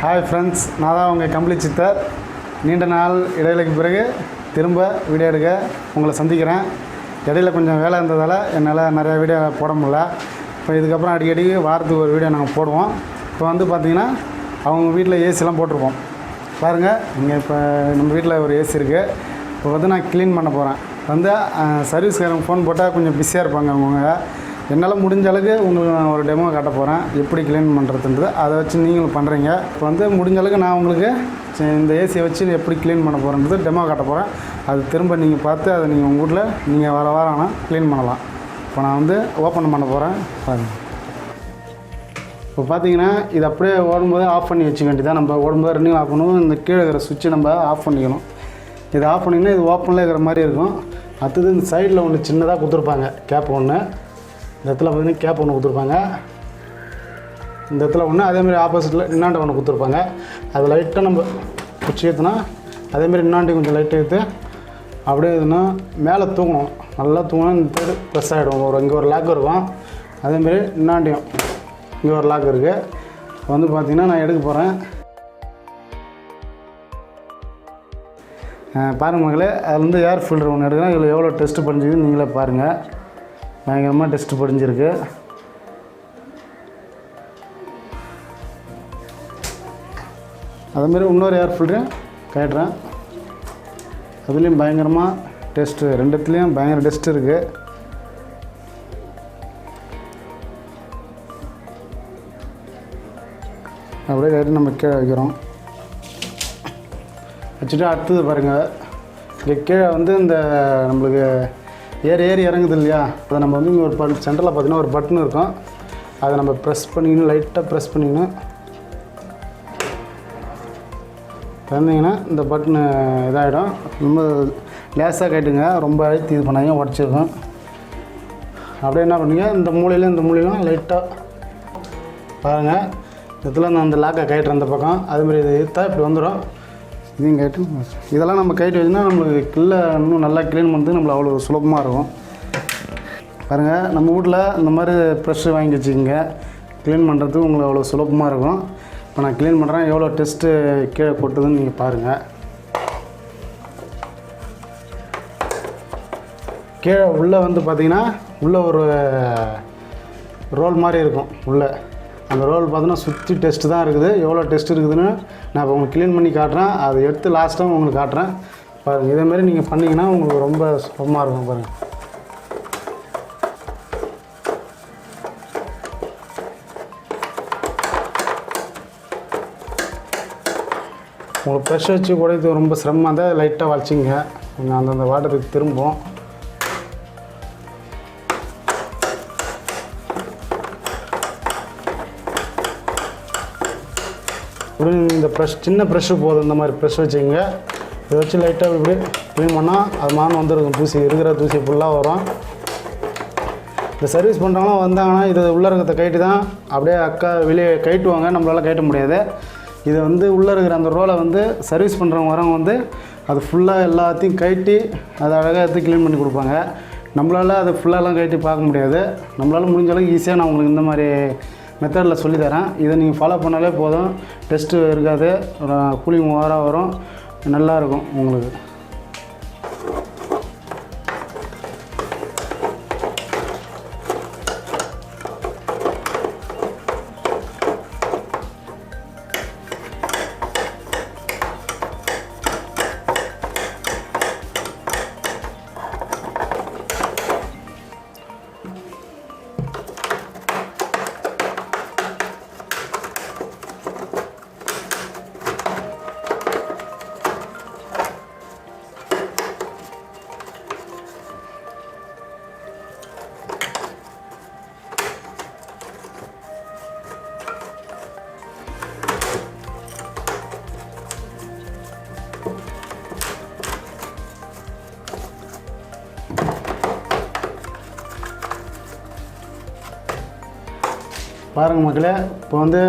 Hi friends, நான் தான் உங்கள் கம்பளி சித்தர். நீண்ட நாள் இடைவெளிக்கு பிறகு திரும்ப வீடியோ எடுக்க உங்களை சந்திக்கிறேன். இடையில கொஞ்சம் வேலை இருந்ததால் என்னால் நிறையா வீடியோ போட முடியல. இப்போ இதுக்கப்புறம் அடிக்கடி வாரத்துக்கு ஒரு வீடியோ நாங்கள் போடுவோம். இப்போ வந்து பார்த்திங்கன்னா அவங்க வீட்டில் ஏசிலாம் போட்டிருப்போம் பாருங்கள். இங்கே இப்போ நம்ம வீட்டில் ஒரு ஏசி இருக்குது. இப்போ வந்து நான் க்ளீன் பண்ண போகிறேன். வந்து சர்வீஸ்காரங்க ஃபோன் போட்டால் கொஞ்சம் பிஸியாக இருப்பாங்க அவங்க. என்னால் முடிஞ்ச அளவுக்கு உங்களுக்கு நான் ஒரு டெமோ காட்ட போகிறேன், எப்படி க்ளீன் பண்ணுறதுன்றது. அதை வச்சு நீங்களும் பண்ணுறீங்க. இப்போ வந்து முடிஞ்ச அளவுக்கு நான் உங்களுக்கு இந்த ஏசியை வச்சு எப்படி க்ளீன் பண்ண போகிறேன்றது டெமோ காட்ட போகிறேன். அது திரும்ப நீங்கள் பார்த்து அதை நீங்கள் உங்கள் வீட்டில் நீங்கள் வர வாரம் ஆனால் க்ளீன் பண்ணலாம். இப்போ நான் வந்து ஓப்பன் பண்ண போகிறேன் பாருங்கள். இப்போ பார்த்தீங்கன்னா இது அப்படியே ஓடும்போது ஆஃப் பண்ணி வச்சுக்க வேண்டியதான். நம்ம ஓடும்போது ரன்னிங் ஆஃப் பண்ணணும். இந்த கீழே இருக்கிற சுவிட்சை நம்ம ஆஃப் பண்ணிக்கணும். இது ஆஃப் பண்ணிங்கன்னா இது ஓப்பனில் இருக்கிற மாதிரி இருக்கும். அடுத்தது இந்த சைடில் ஒன்று சின்னதாக கொடுத்துருப்பாங்க, கேப் ஒன்று. இந்த இடத்துல பார்த்தீங்கன்னா கேப் ஒன்று கொடுத்துருப்பாங்க. இந்த இடத்துல ஒன்று, அதேமாதிரி ஆப்போசிட்டில் இன்னாண்ட ஒன்று கொடுத்துருப்பாங்க. அது லைட்டாக நம்ம குச்சி ஏற்றுனா அதேமாதிரி இன்னாண்டி கொஞ்சம் லைட்டாக ஏற்று அப்படியே இதுனா மேலே தூங்கணும். நல்லா தூங்கணும். இந்த சைடு ப்ரெஸ் ஆகிடும். இங்கே ஒரு லாக் இருக்கும். அதேமாரி இன்னாண்டியும் இங்கே ஒரு லாக் இருக்குது. இப்போ வந்து பார்த்திங்கன்னா நான் எடுக்க போகிறேன். பாருங்கள் மகளே, அதில் வந்து ஏர் ஃபில்டர் ஒன்று எடுக்கிறேன். இதில் எவ்வளோ டெஸ்ட்டு பண்ணிச்சுன்னு நீங்களே பாருங்கள். பயங்கரமாக டெஸ்ட்டு படிஞ்சிருக்கு. அதேமாரி இன்னொரு ஏர் ஃபில்டரும் கேட்டுறேன். அதுலேயும் பயங்கரமாக டெஸ்ட்டு, ரெண்டுத்துலேயும் பயங்கர டெஸ்ட் இருக்குது. அப்படியே கேட்டு நம்ம கீழே வைக்கிறோம். வச்சுட்டு அடுத்தது பாருங்கள், இங்கே கீழே வந்து இந்த நம்மளுக்கு ஏறி இறங்குது இல்லையா, அதை நம்ம வந்து இங்கே ஒரு சென்டரில் பார்த்திங்கன்னா ஒரு பட்டன் இருக்கும். அதை நம்ம ப்ரெஸ் பண்ணிக்கணும், லைட்டாக ப்ரெஸ் பண்ணிக்கணும். திறந்தீங்கன்னா இந்த பட்டனு இதாகிடும். ரொம்ப லேஸாக கேட்டுங்க, ரொம்ப அழுத்தி இது பண்ணாங்க, உடச்சிருக்கும். அப்படியே என்ன பண்ணுங்க, இந்த மூலையிலும் லைட்டாக பாருங்கள். இதில் நான் அந்த லாக்கை கட்டுறேன் அந்த பக்கம். அதுமாதிரி இதை இழுத்தா இப்படி வந்துடும். இதையும் கேட்டு இதெல்லாம் நம்ம கைட்டு வச்சுன்னா நம்மளுக்கு கீழே இன்னும் நல்லா க்ளீன் பண்ணுறது நம்மளுக்கு அவ்வளோ சுலபமாக இருக்கும். பாருங்கள், நம்ம வீட்டில் இந்த மாதிரி ப்ரெஷ்ஷு வாங்கி வச்சுக்கோங்க. க்ளீன் பண்ணுறதுக்கு உங்களுக்கு அவ்வளோ சுலபமாக இருக்கும். இப்போ நான் க்ளீன் பண்ணுறேன். எவ்வளோ டெஸ்ட்டு கீழே கொட்டுதுன்னு நீங்கள் பாருங்கள். கீழே உள்ளே வந்து பார்த்திங்கன்னா உள்ளே ஒரு ரோல் மாதிரி இருக்கும். உள்ளே அந்த ரோல் பார்த்தோன்னா சுற்றி டெஸ்ட்டு தான் இருக்குது. எவ்வளோ டெஸ்ட் இருக்குதுன்னு நான் இப்போ உங்களுக்கு க்ளீன் பண்ணி காட்டுறேன். அதை எடுத்து லாஸ்ட்டாக உங்களுக்கு காட்டுறேன் பாருங்கள். இதேமாரி நீங்கள் பண்ணிங்கன்னா உங்களுக்கு ரொம்ப சுலபமாக இருக்கும் பாருங்கள். உங்களுக்கு ப்ரெஷ் வச்சு குடையது ரொம்ப சிரமமாக இருந்தால் லைட்டாக வளைச்சிங்க, கொஞ்சம் அந்தந்த வாட்டருக்கு திரும்பும். இப்படி இந்த சின்ன ப்ரெஷ்ஷு போதும். இந்த மாதிரி ப்ரெஷ் வச்சுக்கோங்க. இதை வச்சு லைட்டாக இப்படி க்ளீன் பண்ணால் அது மானம் வந்துருக்கும். தூசி இருக்கிற தூசி ஃபுல்லாக வரும். இந்த சர்வீஸ் பண்ணுறவங்களாம் வந்தாங்கன்னா இது உள்ளே இருக்கிறத கைட்டு தான் அப்படியே வெளியே கைட்டுவாங்க. நம்மளால் கைட்ட முடியாது. இது வந்து உள்ளே இருக்கிற அந்த ரோலை வந்து சர்வீஸ் பண்ணுறவங்க வரவங்க வந்து அது ஃபுல்லாக எல்லாத்தையும் கைட்டி அதை அழகாக எடுத்து க்ளீன் பண்ணி கொடுப்பாங்க. நம்மளால் அது ஃபுல்லாலாம் கைட்டி பார்க்க முடியாது. நம்மளால் முடிஞ்ச அளவுக்கு ஈஸியாக நான் உங்களுக்கு இந்த மாதிரி மெத்தடில் சொல்லித்தரேன். இதை நீங்கள் ஃபாலோ பண்ணாலே போதும். டெஸ்ட்டு இருக்காது, கூலிங் ஓவராக வரும், நல்லாயிருக்கும் உங்களுக்கு. பாருங்கள் மக்களே, இப்போ வந்து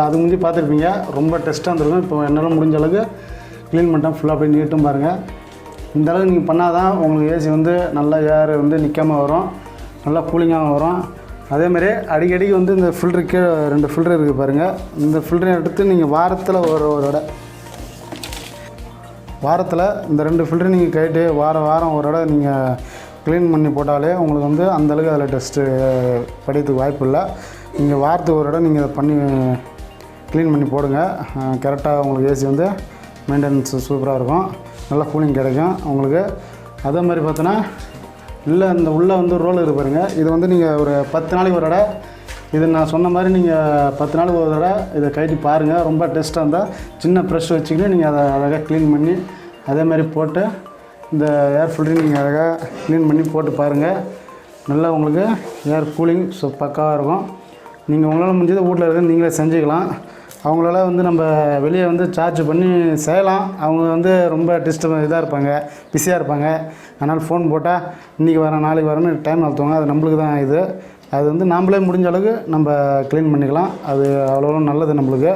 அது முந்தி பார்த்துருப்பீங்க, ரொம்ப டெஸ்ட்டாக இருந்திருக்கும். இப்போ என்னால் முடிஞ்ச அளவுக்கு க்ளீன் பண்ணிட்டேன். ஃபுல்லாக போய் நீட்டும் பாருங்கள். இந்த அளவுக்கு நீங்கள் பண்ணால் தான் உங்களுக்கு ஏசி வந்து நல்லா ஏர் வந்து நிற்காமல் வரும், நல்லா கூலிங்காக வரும். அதேமாதிரி அடிக்கடிக்கு வந்து இந்த ஃபில்டருக்கு 2 ஃபில்டர் இருக்குது பாருங்கள். இந்த ஃபில்டரை எடுத்து நீங்கள் வாரத்தில் ஒரு வாரத்தில் இந்த 2 ஃபில்டர் நீங்கள் கைட்டு வாரம் ஒரு தடவை நீங்கள் க்ளீன் பண்ணி போட்டாலே உங்களுக்கு வந்து அந்தளவுக்கு அதில் டஸ்ட்டு படிக்கிறதுக்கு வாய்ப்பு இல்லை. நீங்கள் வாரத்துக்கு ஒரு தடவை நீங்கள் அதை பண்ணி க்ளீன் பண்ணி போடுங்க. கரெக்டாக உங்களுக்கு ஏசி வந்து மெயின்டெனன்ஸ் சூப்பராக இருக்கும், நல்லா கூலிங் கிடைக்கும் உங்களுக்கு. அதே மாதிரி பார்த்தோன்னா இல்லை இந்த உள்ளே வந்து ரோல் இருக்குது பாருங்கள். இது வந்து நீங்கள் ஒரு 10 நாளைக்கு ஒரு தடவை இது நான் சொன்ன மாதிரி நீங்கள் 10 நாளுக்கு ஒரு தடவை இதை கைட்டி பாருங்கள். ரொம்ப டஸ்ட்டாக இருந்தால் சின்ன ப்ரெஷ் வச்சுக்கிட்டு நீங்கள் அதை அழகாக க்ளீன் பண்ணி அதே மாதிரி போட்டு இந்த ஏர் ஃபில்டரையும் நீங்கள் அழகாக க்ளீன் பண்ணி போட்டு பாருங்கள். நல்லா உங்களுக்கு ஏர் கூலிங் பக்காவாக இருக்கும். நீங்கள் உங்களால் முடிஞ்சது வீட்டில் இருக்க நீங்களே செஞ்சுக்கலாம். அவங்களால வந்து நம்ம வெளியே வந்து சார்ஜ் பண்ணி செய்யலாம். அவங்க வந்து ரொம்ப இதாக இருப்பாங்க, பிஸியாக இருப்பாங்க. அதனால் ஃபோன் போட்டால் இன்றைக்கி வரேன் நாளைக்கு வரேன்னு டைம் நடத்துவாங்க. அது நம்மளுக்கு தான் இது. அது வந்து நாம்ளே முடிஞ்ச அளவுக்கு நம்ம க்ளீன் பண்ணிக்கலாம். அது அவ்வளோ நல்லது நம்மளுக்கு.